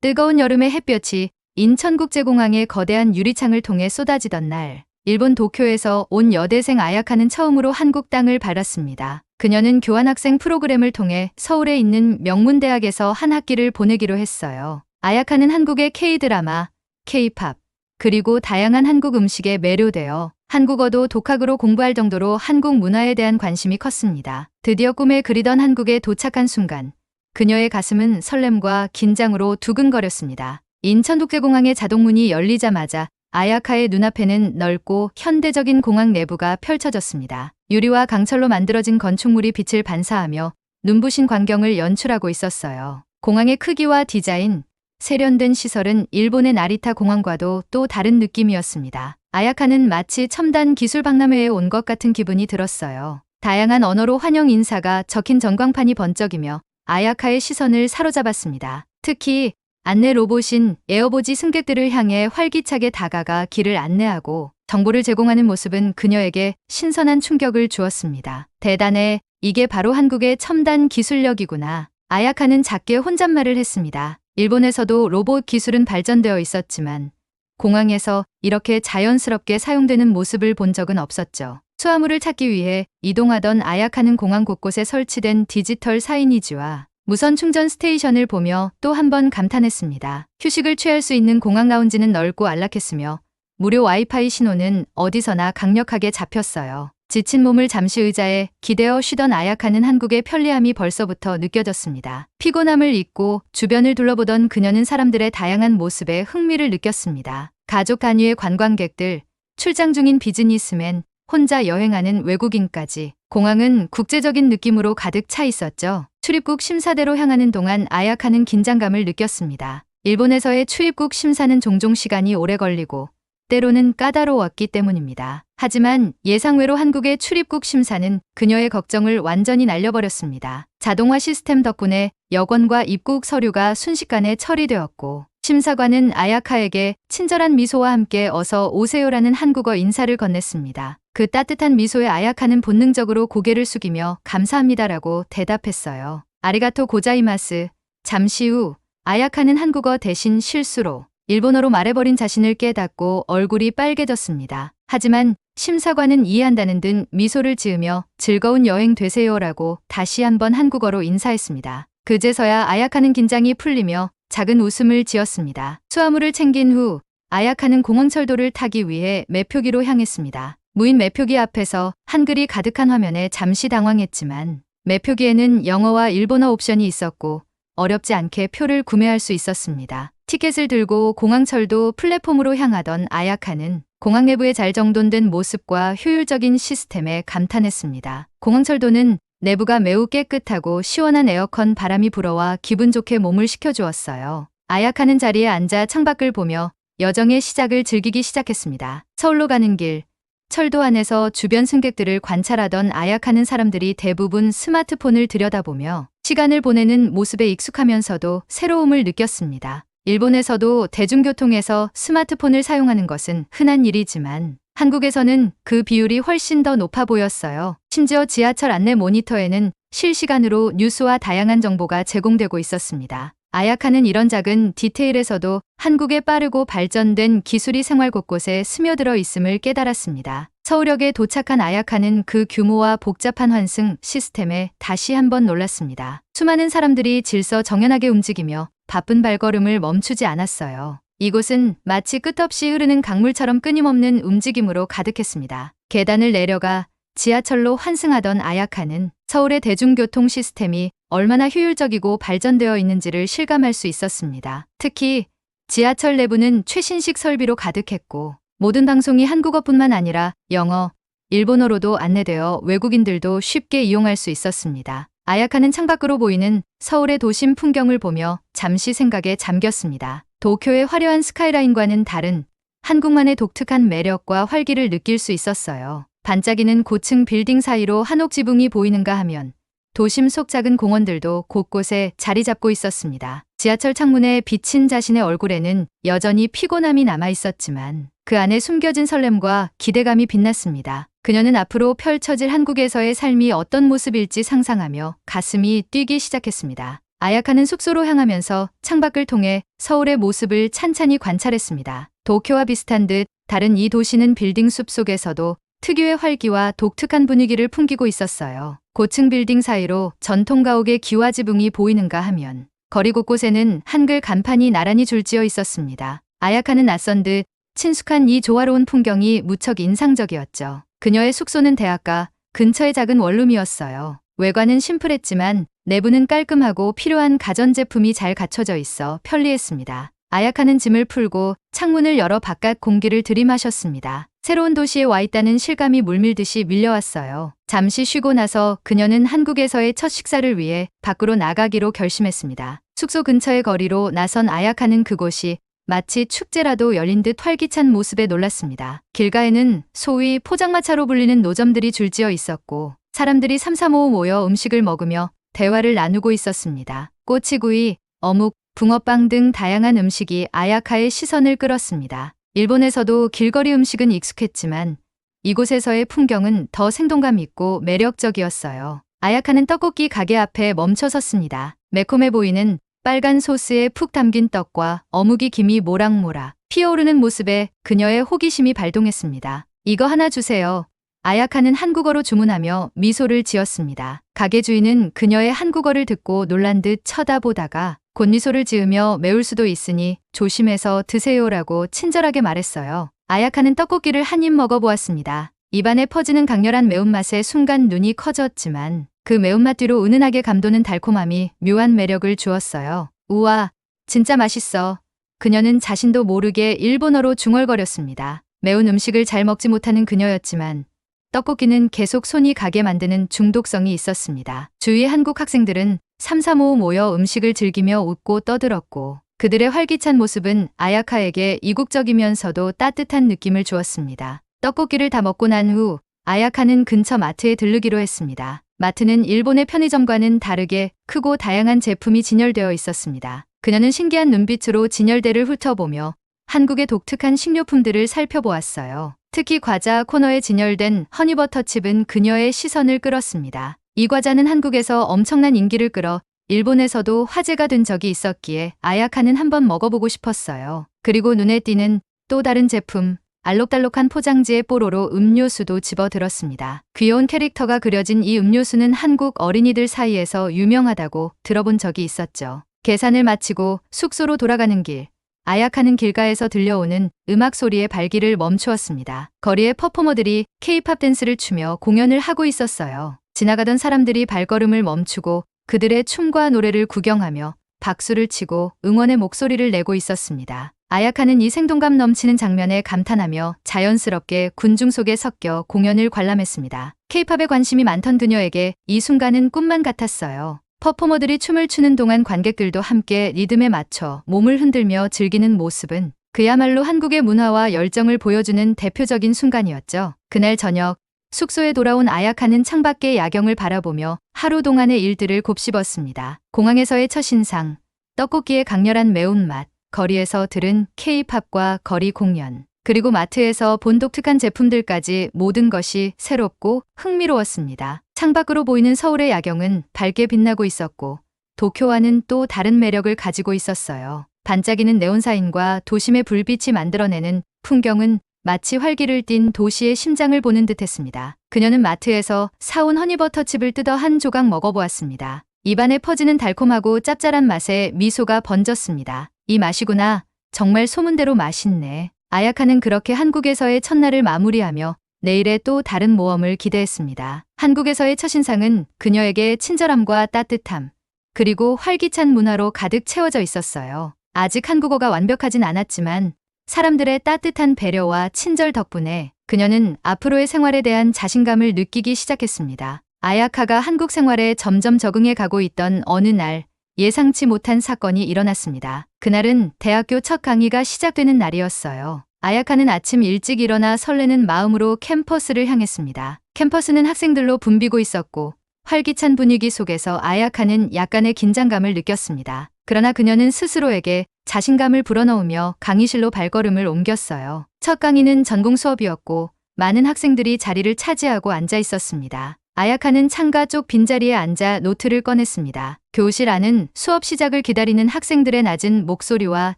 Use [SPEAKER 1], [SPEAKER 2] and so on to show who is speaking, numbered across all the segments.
[SPEAKER 1] 뜨거운 여름의 햇볕이 인천국제공항의 거대한 유리창을 통해 쏟아지던 날, 일본 도쿄에서 온 여대생 아야카는 처음으로 한국 땅을 밟았습니다. 그녀는 교환학생 프로그램을 통해 서울에 있는 명문대학에서 한 학기를 보내기로 했어요. 아야카는 한국의 K-드라마, K-팝, 그리고 다양한 한국 음식에 매료되어 한국어도 독학으로 공부할 정도로 한국 문화에 대한 관심이 컸습니다. 드디어 꿈에 그리던 한국에 도착한 순간, 그녀의 가슴은 설렘과 긴장으로 두근거렸습니다. 인천국제공항의 자동문이 열리자마자 아야카의 눈앞에는 넓고 현대적인 공항 내부가 펼쳐졌습니다. 유리와 강철로 만들어진 건축물이 빛을 반사하며 눈부신 광경을 연출하고 있었어요. 공항의 크기와 디자인, 세련된 시설은 일본의 나리타 공항과도 또 다른 느낌이었습니다. 아야카는 마치 첨단 기술 박람회에 온 것 같은 기분이 들었어요. 다양한 언어로 환영 인사가 적힌 전광판이 번쩍이며 아야카의 시선을 사로잡았습니다. 특히 안내 로봇인 에어보지 승객들을 향해 활기차게 다가가 길을 안내하고 정보를 제공하는 모습은 그녀에게 신선한 충격을 주었습니다. 대단해, 이게 바로 한국의 첨단 기술력이구나. 아야카는 작게 혼잣말을 했습니다. 일본에서도 로봇 기술은 발전되어 있었지만 공항에서 이렇게 자연스럽게 사용되는 모습을 본 적은 없었죠. 수화물을 찾기 위해 이동하던 아야카는 공항 곳곳에 설치된 디지털 사이니지와 무선 충전 스테이션을 보며 또 한 번 감탄했습니다. 휴식을 취할 수 있는 공항 라운지는 넓고 안락했으며 무료 와이파이 신호는 어디서나 강력하게 잡혔어요. 지친 몸을 잠시 의자에 기대어 쉬던 아야카는 한국의 편리함이 벌써부터 느껴졌습니다. 피곤함을 잊고 주변을 둘러보던 그녀는 사람들의 다양한 모습에 흥미를 느꼈습니다. 가족 단위의 관광객들, 출장 중인 비즈니스맨, 혼자 여행하는 외국인까지 공항은 국제적인 느낌으로 가득 차 있었죠. 출입국 심사대로 향하는 동안 아야카는 긴장감을 느꼈습니다. 일본에서의 출입국 심사는 종종 시간이 오래 걸리고 때로는 까다로웠기 때문입니다. 하지만 예상외로 한국의 출입국 심사는 그녀의 걱정을 완전히 날려버렸습니다. 자동화 시스템 덕분에 여권과 입국 서류가 순식간에 처리되었고 심사관은 아야카에게 친절한 미소와 함께 어서 오세요라는 한국어 인사를 건넸습니다. 그 따뜻한 미소에 아야카는 본능적으로 고개를 숙이며 감사합니다라고 대답했어요. 아리가토 고자이마스. 잠시 후 아야카는 한국어 대신 실수로 일본어로 말해버린 자신을 깨닫고 얼굴이 빨개졌습니다. 하지만 심사관은 이해한다는 듯 미소를 지으며 즐거운 여행 되세요라고 다시 한번 한국어로 인사했습니다. 그제서야 아야카는 긴장이 풀리며 작은 웃음을 지었습니다. 수화물을 챙긴 후 아야카는 공항철도를 타기 위해 매표기로 향했습니다. 무인 매표기 앞에서 한글이 가득한 화면에 잠시 당황했지만 매표기에는 영어와 일본어 옵션이 있었고 어렵지 않게 표를 구매할 수 있었습니다. 티켓을 들고 공항철도 플랫폼으로 향하던 아야카는 공항 내부의 잘 정돈된 모습과 효율적인 시스템에 감탄했습니다. 공항철도는 내부가 매우 깨끗하고 시원한 에어컨 바람이 불어와 기분 좋게 몸을 식혀주었어요. 아야카는 자리에 앉아 창밖을 보며 여정의 시작을 즐기기 시작했습니다. 서울로 가는 길, 철도 안에서 주변 승객들을 관찰하던 아야카는 사람들이 대부분 스마트폰을 들여다보며 시간을 보내는 모습에 익숙하면서도 새로움을 느꼈습니다. 일본에서도 대중교통에서 스마트폰을 사용하는 것은 흔한 일이지만 한국에서는 그 비율이 훨씬 더 높아 보였어요. 심지어 지하철 안내 모니터에는 실시간으로 뉴스와 다양한 정보가 제공되고 있었습니다. 아야카는 이런 작은 디테일에서도 한국의 빠르고 발전된 기술이 생활 곳곳에 스며들어 있음을 깨달았습니다. 서울역에 도착한 아야카는 그 규모와 복잡한 환승 시스템에 다시 한번 놀랐습니다. 수많은 사람들이 질서 정연하게 움직이며 바쁜 발걸음을 멈추지 않았어요. 이곳은 마치 끝없이 흐르는 강물처럼 끊임없는 움직임으로 가득했습니다. 계단을 내려가 지하철로 환승하던 아야카는 서울의 대중교통 시스템이 얼마나 효율적이고 발전되어 있는지를 실감할 수 있었습니다. 특히 지하철 내부는 최신식 설비로 가득했고 모든 방송이 한국어뿐만 아니라 영어, 일본어로도 안내되어 외국인들도 쉽게 이용할 수 있었습니다. 아야카는 창밖으로 보이는 서울의 도심 풍경을 보며 잠시 생각에 잠겼습니다. 도쿄의 화려한 스카이라인과는 다른 한국만의 독특한 매력과 활기를 느낄 수 있었어요. 반짝이는 고층 빌딩 사이로 한옥 지붕이 보이는가 하면 도심 속 작은 공원들도 곳곳에 자리 잡고 있었습니다. 지하철 창문에 비친 자신의 얼굴에는 여전히 피곤함이 남아 있었지만 그 안에 숨겨진 설렘과 기대감이 빛났습니다. 그녀는 앞으로 펼쳐질 한국에서의 삶이 어떤 모습일지 상상하며 가슴이 뛰기 시작했습니다. 아야카는 숙소로 향하면서 창밖을 통해 서울의 모습을 찬찬히 관찰했습니다. 도쿄와 비슷한 듯 다른 이 도시는 빌딩 숲 속에서도 특유의 활기와 독특한 분위기를 풍기고 있었어요. 고층 빌딩 사이로 전통 가옥의 기와 지붕이 보이는가 하면 거리 곳곳에는 한글 간판이 나란히 줄지어 있었습니다. 아야카는 낯선 듯 친숙한 이 조화로운 풍경이 무척 인상적이었죠. 그녀의 숙소는 대학가 근처의 작은 원룸이었어요. 외관은 심플했지만 내부는 깔끔하고 필요한 가전제품이 잘 갖춰져 있어 편리했습니다. 아야카는 짐을 풀고 창문을 열어 바깥 공기를 들이마셨습니다. 새로운 도시에 와 있다는 실감이 물밀듯이 밀려왔어요. 잠시 쉬고 나서 그녀는 한국에서의 첫 식사를 위해 밖으로 나가기로 결심했습니다. 숙소 근처의 거리로 나선 아야카는 그곳이 마치 축제라도 열린 듯 활기찬 모습에 놀랐습니다. 길가에는 소위 포장마차로 불리는 노점들이 줄지어 있었고 사람들이 삼삼오오 모여 음식을 먹으며 대화를 나누고 있었습니다. 꼬치구이, 어묵, 붕어빵 등 다양한 음식이 아야카의 시선을 끌었습니다. 일본에서도 길거리 음식은 익숙했지만 이곳에서의 풍경은 더 생동감 있고 매력적이었어요. 아야카는 떡볶이 가게 앞에 멈춰 섰습니다. 매콤해 보이는 빨간 소스에 푹 담긴 떡과 어묵이 김이 모락모락 피어오르는 모습에 그녀의 호기심이 발동했습니다. 이거 하나 주세요. 아야카는 한국어로 주문하며 미소를 지었습니다. 가게 주인은 그녀의 한국어를 듣고 놀란 듯 쳐다보다가 곧 미소를 지으며 매울 수도 있으니 조심해서 드세요라고 친절하게 말했어요. 아야카는 떡볶이를 한 입 먹어보았습니다. 입안에 퍼지는 강렬한 매운맛에 순간 눈이 커졌지만 그 매운맛 뒤로 은은하게 감도는 달콤함이 묘한 매력을 주었어요. 우와, 진짜 맛있어. 그녀는 자신도 모르게 일본어로 중얼거렸습니다. 매운 음식을 잘 먹지 못하는 그녀였지만 떡볶이는 계속 손이 가게 만드는 중독성이 있었습니다. 주위 한국 학생들은 삼삼오오 모여 음식을 즐기며 웃고 떠들었고 그들의 활기찬 모습은 아야카에게 이국적이면서도 따뜻한 느낌을 주었습니다. 떡볶이를 다 먹고 난 후 아야카는 근처 마트에 들르기로 했습니다. 마트는 일본의 편의점과는 다르게 크고 다양한 제품이 진열되어 있었습니다. 그녀는 신기한 눈빛으로 진열대를 훑어보며 한국의 독특한 식료품들을 살펴보았어요. 특히 과자 코너에 진열된 허니버터칩은 그녀의 시선을 끌었습니다. 이 과자는 한국에서 엄청난 인기를 끌어 일본에서도 화제가 된 적이 있었기에 아야카는 한번 먹어보고 싶었어요. 그리고 눈에 띄는 또 다른 제품, 알록달록한 포장지의 뽀로로 음료수도 집어들었습니다. 귀여운 캐릭터가 그려진 이 음료수는 한국 어린이들 사이에서 유명하다고 들어본 적이 있었죠. 계산을 마치고 숙소로 돌아가는 길, 아야카는 길가에서 들려오는 음악 소리에 발길을 멈추었습니다. 거리의 퍼포머들이 K-팝 댄스를 추며 공연을 하고 있었어요. 지나가던 사람들이 발걸음을 멈추고 그들의 춤과 노래를 구경하며 박수를 치고 응원의 목소리를 내고 있었습니다. 아야카는 이 생동감 넘치는 장면에 감탄하며 자연스럽게 군중 속에 섞여 공연을 관람했습니다. K-팝에 관심이 많던 그녀에게 이 순간은 꿈만 같았어요. 퍼포머들이 춤을 추는 동안 관객들도 함께 리듬에 맞춰 몸을 흔들며 즐기는 모습은 그야말로 한국의 문화와 열정을 보여주는 대표적인 순간이었죠. 그날 저녁 숙소에 돌아온 아야카는 창밖의 야경을 바라보며 하루 동안의 일들을 곱씹었습니다. 공항에서의 첫인상, 떡볶이의 강렬한 매운맛, 거리에서 들은 K-팝과 거리 공연, 그리고 마트에서 본 독특한 제품들까지 모든 것이 새롭고 흥미로웠습니다. 창밖으로 보이는 서울의 야경은 밝게 빛나고 있었고 도쿄와는 또 다른 매력을 가지고 있었어요. 반짝이는 네온사인과 도심의 불빛이 만들어내는 풍경은 마치 활기를 띤 도시의 심장을 보는 듯했습니다. 그녀는 마트에서 사온 허니버터칩을 뜯어 한 조각 먹어보았습니다. 입안에 퍼지는 달콤하고 짭짤한 맛에 미소가 번졌습니다. 이 맛이구나. 정말 소문대로 맛있네. 아야카는 그렇게 한국에서의 첫날을 마무리하며 내일의 또 다른 모험을 기대했습니다. 한국에서의 첫인상은 그녀에게 친절함과 따뜻함, 그리고 활기찬 문화로 가득 채워져 있었어요. 아직 한국어가 완벽하진 않았지만 사람들의 따뜻한 배려와 친절 덕분에 그녀는 앞으로의 생활에 대한 자신감을 느끼기 시작했습니다. 아야카가 한국 생활에 점점 적응해 가고 있던 어느 날 예상치 못한 사건이 일어났습니다. 그날은 대학교 첫 강의가 시작되는 날이었어요. 아야카는 아침 일찍 일어나 설레는 마음으로 캠퍼스를 향했습니다. 캠퍼스는 학생들로 붐비고 있었고 활기찬 분위기 속에서 아야카는 약간의 긴장감을 느꼈습니다. 그러나 그녀는 스스로에게 자신감을 불어넣으며 강의실로 발걸음을 옮겼어요. 첫 강의는 전공 수업이었고 많은 학생들이 자리를 차지하고 앉아 있었습니다. 아야카는 창가 쪽 빈자리에 앉아 노트를 꺼냈습니다. 교실 안은 수업 시작을 기다리는 학생들의 낮은 목소리와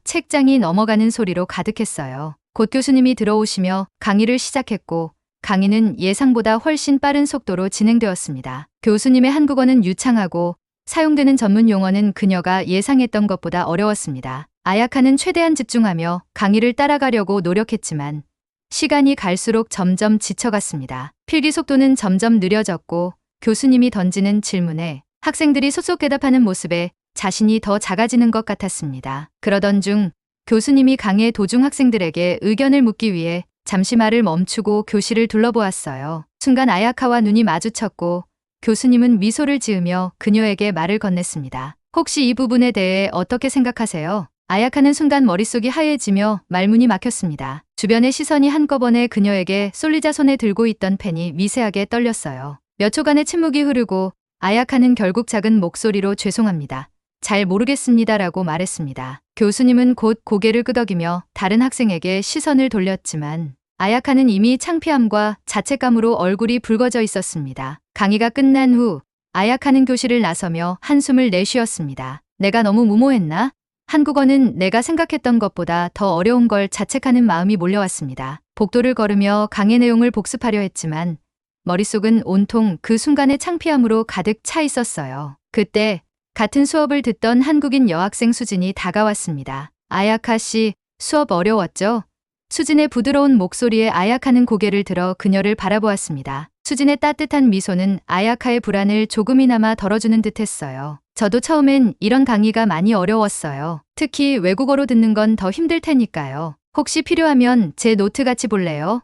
[SPEAKER 1] 책장이 넘어가는 소리로 가득했어요. 곧 교수님이 들어오시며 강의를 시작했고 강의는 예상보다 훨씬 빠른 속도로 진행되었습니다. 교수님의 한국어는 유창하고 사용되는 전문 용어는 그녀가 예상했던 것보다 어려웠습니다. 아야카는 최대한 집중하며 강의를 따라가려고 노력했지만 시간이 갈수록 점점 지쳐갔습니다. 필기 속도는 점점 느려졌고 교수님이 던지는 질문에 학생들이 속속 대답하는 모습에 자신이 더 작아지는 것 같았습니다. 그러던 중 교수님이 강의 도중 학생들에게 의견을 묻기 위해 잠시 말을 멈추고 교실을 둘러보았어요. 순간 아야카와 눈이 마주쳤고 교수님은 미소를 지으며 그녀에게 말을 건넸습니다. 혹시 이 부분에 대해 어떻게 생각하세요? 아야카는 순간 머릿속이 하얘지며 말문이 막혔습니다. 주변의 시선이 한꺼번에 그녀에게 쏠리자 손에 들고 있던 펜이 미세하게 떨렸어요. 몇 초간의 침묵이 흐르고 아야카는 결국 작은 목소리로 죄송합니다. 잘 모르겠습니다라고 말했습니다. 교수님은 곧 고개를 끄덕이며 다른 학생에게 시선을 돌렸지만 아야카는 이미 창피함과 자책감으로 얼굴이 붉어져 있었습니다. 강의가 끝난 후 아야카는 교실을 나서며 한숨을 내쉬었습니다. 내가 너무 무모했나? 한국어는 내가 생각했던 것보다 더 어려운 걸 자책하는 마음이 몰려왔습니다. 복도를 걸으며 강의 내용을 복습하려 했지만 머릿속은 온통 그 순간의 창피함으로 가득 차 있었어요. 그때 같은 수업을 듣던 한국인 여학생 수진이 다가왔습니다. 아야카 씨, 수업 어려웠죠? 수진의 부드러운 목소리에 아야카는 고개를 들어 그녀를 바라보았습니다. 수진의 따뜻한 미소는 아야카의 불안을 조금이나마 덜어주는 듯했어요. 저도 처음엔 이런 강의가 많이 어려웠어요. 특히 외국어로 듣는 건 더 힘들 테니까요. 혹시 필요하면 제 노트 같이 볼래요?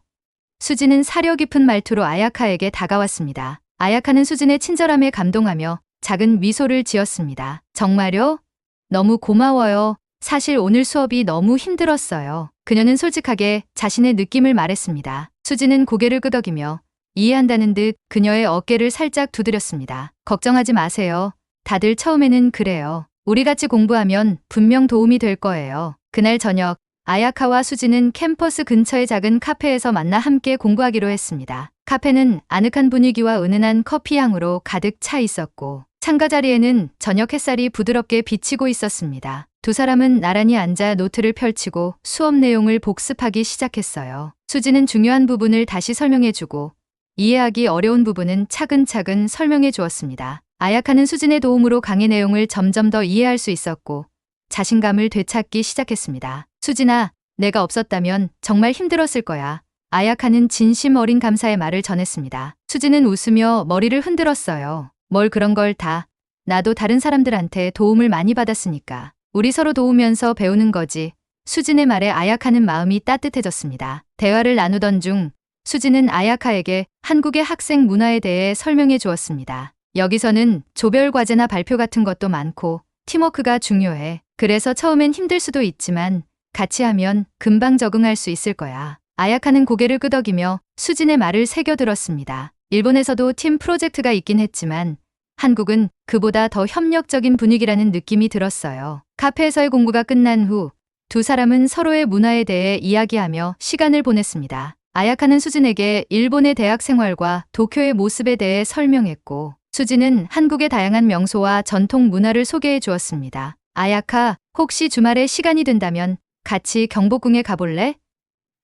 [SPEAKER 1] 수진은 사려 깊은 말투로 아야카에게 다가왔습니다. 아야카는 수진의 친절함에 감동하며 작은 미소를 지었습니다. 정말요? 너무 고마워요. 사실 오늘 수업이 너무 힘들었어요. 그녀는 솔직하게 자신의 느낌을 말했습니다. 수진은 고개를 끄덕이며 이해한다는 듯 그녀의 어깨를 살짝 두드렸습니다. 걱정하지 마세요. 다들 처음에는 그래요. 우리 같이 공부하면 분명 도움이 될 거예요. 그날 저녁 아야카와 수진은 캠퍼스 근처의 작은 카페에서 만나 함께 공부하기로 했습니다. 카페는 아늑한 분위기와 은은한 커피 향으로 가득 차 있었고 창가 자리에는 저녁 햇살이 부드럽게 비치고 있었습니다. 두 사람은 나란히 앉아 노트를 펼치고 수업 내용을 복습하기 시작했어요. 수진은 중요한 부분을 다시 설명해주고 이해하기 어려운 부분은 차근차근 설명해 주었습니다. 아야카는 수진의 도움으로 강의 내용을 점점 더 이해할 수 있었고 자신감을 되찾기 시작했습니다. 수진아, 내가 없었다면 정말 힘들었을 거야. 아야카는 진심 어린 감사의 말을 전했습니다. 수진은 웃으며 머리를 흔들었어요. 뭘 그런 걸 다. 나도 다른 사람들한테 도움을 많이 받았으니까. 우리 서로 도우면서 배우는 거지. 수진의 말에 아야카는 마음이 따뜻해졌습니다. 대화를 나누던 중 수진은 아야카에게 한국의 학생 문화에 대해 설명해 주었습니다. 여기서는 조별 과제나 발표 같은 것도 많고 팀워크가 중요해. 그래서 처음엔 힘들 수도 있지만 같이 하면 금방 적응할 수 있을 거야. 아야카는 고개를 끄덕이며 수진의 말을 새겨들었습니다. 일본에서도 팀 프로젝트가 있긴 했지만 한국은 그보다 더 협력적인 분위기라는 느낌이 들었어요. 카페에서의 공부가 끝난 후 두 사람은 서로의 문화에 대해 이야기하며 시간을 보냈습니다. 아야카는 수진에게 일본의 대학 생활과 도쿄의 모습에 대해 설명했고 수진은 한국의 다양한 명소와 전통 문화를 소개해 주었습니다. 아야카, 혹시 주말에 시간이 된다면 같이 경복궁에 가볼래?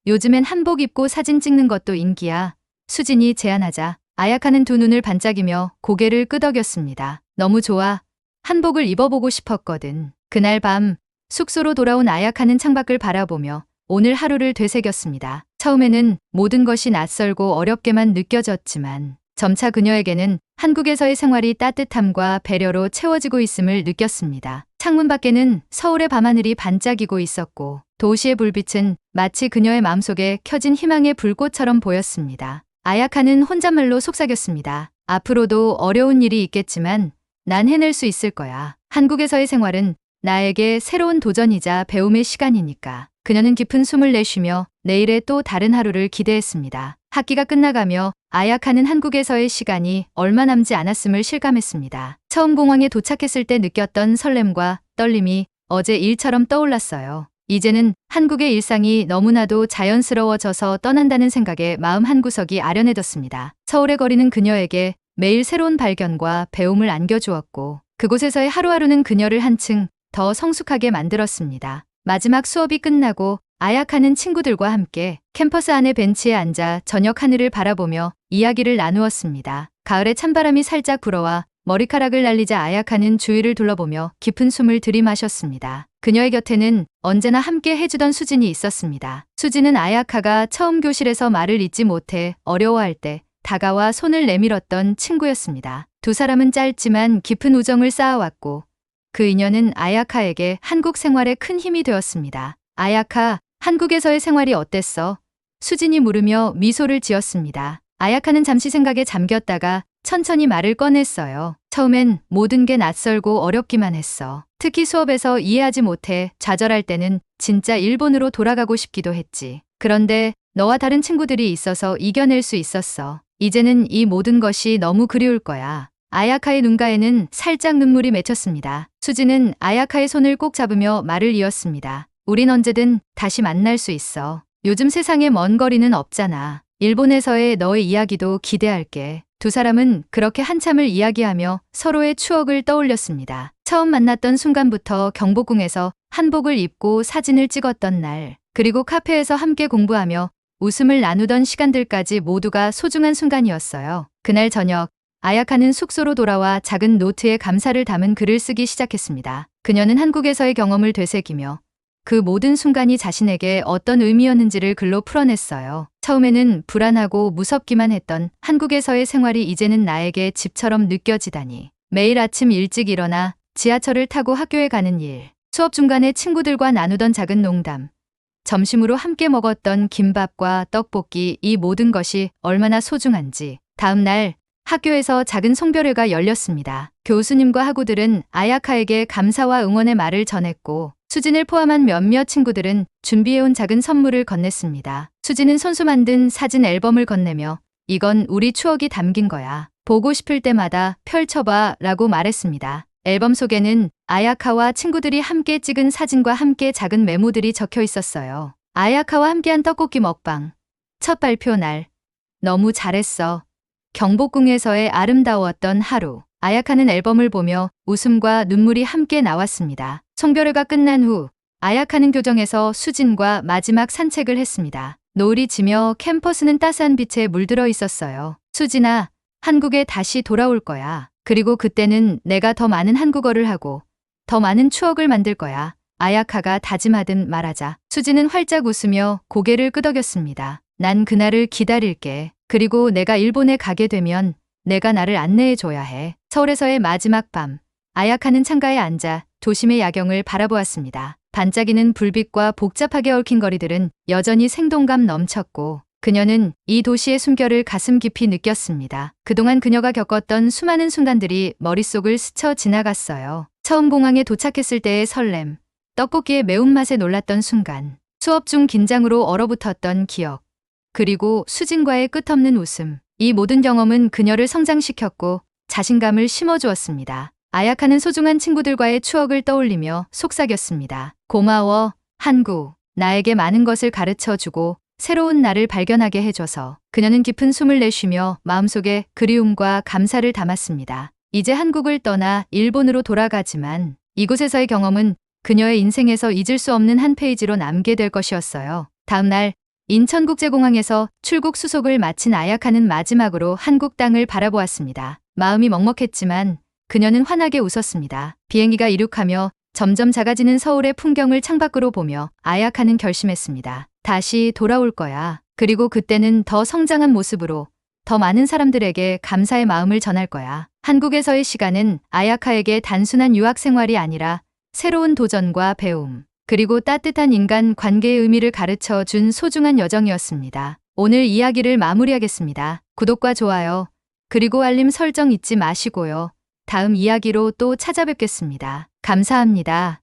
[SPEAKER 1] 요즘엔 한복 입고 사진 찍는 것도 인기야. 수진이 제안하자 아야카는 두 눈을 반짝이며 고개를 끄덕였습니다. 너무 좋아. 한복을 입어보고 싶었거든. 그날 밤 숙소로 돌아온 아야카는 창밖을 바라보며 오늘 하루를 되새겼습니다. 처음에는 모든 것이 낯설고 어렵게만 느껴졌지만 점차 그녀에게는 한국에서의 생활이 따뜻함과 배려로 채워지고 있음을 느꼈습니다. 창문 밖에는 서울의 밤하늘이 반짝이고 있었고 도시의 불빛은 마치 그녀의 마음속에 켜진 희망의 불꽃처럼 보였습니다. 아야카는 혼잣말로 속삭였습니다. 앞으로도 어려운 일이 있겠지만 난 해낼 수 있을 거야. 한국에서의 생활은 나에게 새로운 도전이자 배움의 시간이니까. 그녀는 깊은 숨을 내쉬며 내일의 또 다른 하루를 기대했습니다. 학기가 끝나가며 아야카는 한국에서의 시간이 얼마 남지 않았음을 실감했습니다. 처음 공항에 도착했을 때 느꼈던 설렘과 떨림이 어제 일처럼 떠올랐어요. 이제는 한국의 일상이 너무나도 자연스러워져서 떠난다는 생각에 마음 한구석이 아련해졌습니다. 서울의 거리는 그녀에게 매일 새로운 발견과 배움을 안겨주었고 그곳에서의 하루하루는 그녀를 한층 더 성숙하게 만들었습니다. 마지막 수업이 끝나고 아야카는 친구들과 함께 캠퍼스 안의 벤치에 앉아 저녁 하늘을 바라보며 이야기를 나누었습니다. 가을에 찬바람이 살짝 불어와 머리카락을 날리자 아야카는 주위를 둘러보며 깊은 숨을 들이마셨습니다. 그녀의 곁에는 언제나 함께 해주던 수진이 있었습니다. 수진은 아야카가 처음 교실에서 말을 잇지 못해 어려워할 때 다가와 손을 내밀었던 친구였습니다. 두 사람은 짧지만 깊은 우정을 쌓아왔고 그 인연은 아야카에게 한국 생활에 큰 힘이 되었습니다. 아야카, 한국에서의 생활이 어땠어? 수진이 물으며 미소를 지었습니다. 아야카는 잠시 생각에 잠겼다가 천천히 말을 꺼냈어요. 처음엔 모든 게 낯설고 어렵기만 했어. 특히 수업에서 이해하지 못해 좌절할 때는 진짜 일본으로 돌아가고 싶기도 했지. 그런데 너와 다른 친구들이 있어서 이겨낼 수 있었어. 이제는 이 모든 것이 너무 그리울 거야. 아야카의 눈가에는 살짝 눈물이 맺혔습니다. 수지는 아야카의 손을 꼭 잡으며 말을 이었습니다. 우린 언제든 다시 만날 수 있어. 요즘 세상에 먼 거리는 없잖아. 일본에서의 너의 이야기도 기대할게. 두 사람은 그렇게 한참을 이야기하며 서로의 추억을 떠올렸습니다. 처음 만났던 순간부터 경복궁에서 한복을 입고 사진을 찍었던 날, 그리고 카페에서 함께 공부하며 웃음을 나누던 시간들까지 모두가 소중한 순간이었어요. 그날 저녁, 아야카는 숙소로 돌아와 작은 노트에 감사를 담은 글을 쓰기 시작했습니다. 그녀는 한국에서의 경험을 되새기며 그 모든 순간이 자신에게 어떤 의미였는지를 글로 풀어냈어요. 처음에는 불안하고 무섭기만 했던 한국에서의 생활이 이제는 나에게 집처럼 느껴지다니. 매일 아침 일찍 일어나 지하철을 타고 학교에 가는 일, 수업 중간에 친구들과 나누던 작은 농담, 점심으로 함께 먹었던 김밥과 떡볶이, 이 모든 것이 얼마나 소중한지. 다음 날 학교에서 작은 송별회가 열렸습니다. 교수님과 학우들은 아야카에게 감사와 응원의 말을 전했고 수진을 포함한 몇몇 친구들은 준비해온 작은 선물을 건넸습니다. 수진은 손수 만든 사진 앨범을 건네며 이건 우리 추억이 담긴 거야. 보고 싶을 때마다 펼쳐봐 라고 말했습니다. 앨범 속에는 아야카와 친구들이 함께 찍은 사진과 함께 작은 메모들이 적혀 있었어요. 아야카와 함께한 떡볶이 먹방, 첫 발표 날, 너무 잘했어. 경복궁에서의 아름다웠던 하루. 아야카는 앨범을 보며 웃음과 눈물이 함께 나왔습니다. 송별회가 끝난 후 아야카는 교정에서 수진과 마지막 산책을 했습니다. 노을이 지며 캠퍼스는 따스한 빛에 물들어 있었어요. 수진아, 한국에 다시 돌아올 거야. 그리고 그때는 내가 더 많은 한국어를 하고 더 많은 추억을 만들 거야. 아야카가 다짐하듯 말하자 수진은 활짝 웃으며 고개를 끄덕였습니다. 난 그날을 기다릴게. 그리고 내가 일본에 가게 되면 내가 나를 안내해 줘야 해. 서울에서의 마지막 밤, 아야카는 창가에 앉아 도심의 야경을 바라보았습니다. 반짝이는 불빛과 복잡하게 얽힌 거리들은 여전히 생동감 넘쳤고 그녀는 이 도시의 숨결을 가슴 깊이 느꼈습니다. 그동안 그녀가 겪었던 수많은 순간들이 머릿속을 스쳐 지나갔어요. 처음 공항에 도착했을 때의 설렘, 떡볶이의 매운맛에 놀랐던 순간, 수업 중 긴장으로 얼어붙었던 기억, 그리고 수진과의 끝없는 웃음. 이 모든 경험은 그녀를 성장시켰고 자신감을 심어주었습니다. 아야카는 소중한 친구들과의 추억을 떠올리며 속삭였습니다. 고마워, 한국. 나에게 많은 것을 가르쳐주고 새로운 나를 발견하게 해줘서. 그녀는 깊은 숨을 내쉬며 마음속에 그리움과 감사를 담았습니다. 이제 한국을 떠나 일본으로 돌아가지만 이곳에서의 경험은 그녀의 인생에서 잊을 수 없는 한 페이지로 남게 될 것이었어요. 다음 날 인천국제공항에서 출국 수속을 마친 아야카는 마지막으로 한국 땅을 바라보았습니다. 마음이 먹먹했지만 그녀는 환하게 웃었습니다. 비행기가 이륙하며 점점 작아지는 서울의 풍경을 창밖으로 보며 아야카는 결심했습니다. 다시 돌아올 거야. 그리고 그때는 더 성장한 모습으로 더 많은 사람들에게 감사의 마음을 전할 거야. 한국에서의 시간은 아야카에게 단순한 유학 생활이 아니라 새로운 도전과 배움, 그리고 따뜻한 인간 관계의 의미를 가르쳐 준 소중한 여정이었습니다. 오늘 이야기를 마무리하겠습니다. 구독과 좋아요, 그리고 알림 설정 잊지 마시고요. 다음 이야기로 또 찾아뵙겠습니다. 감사합니다.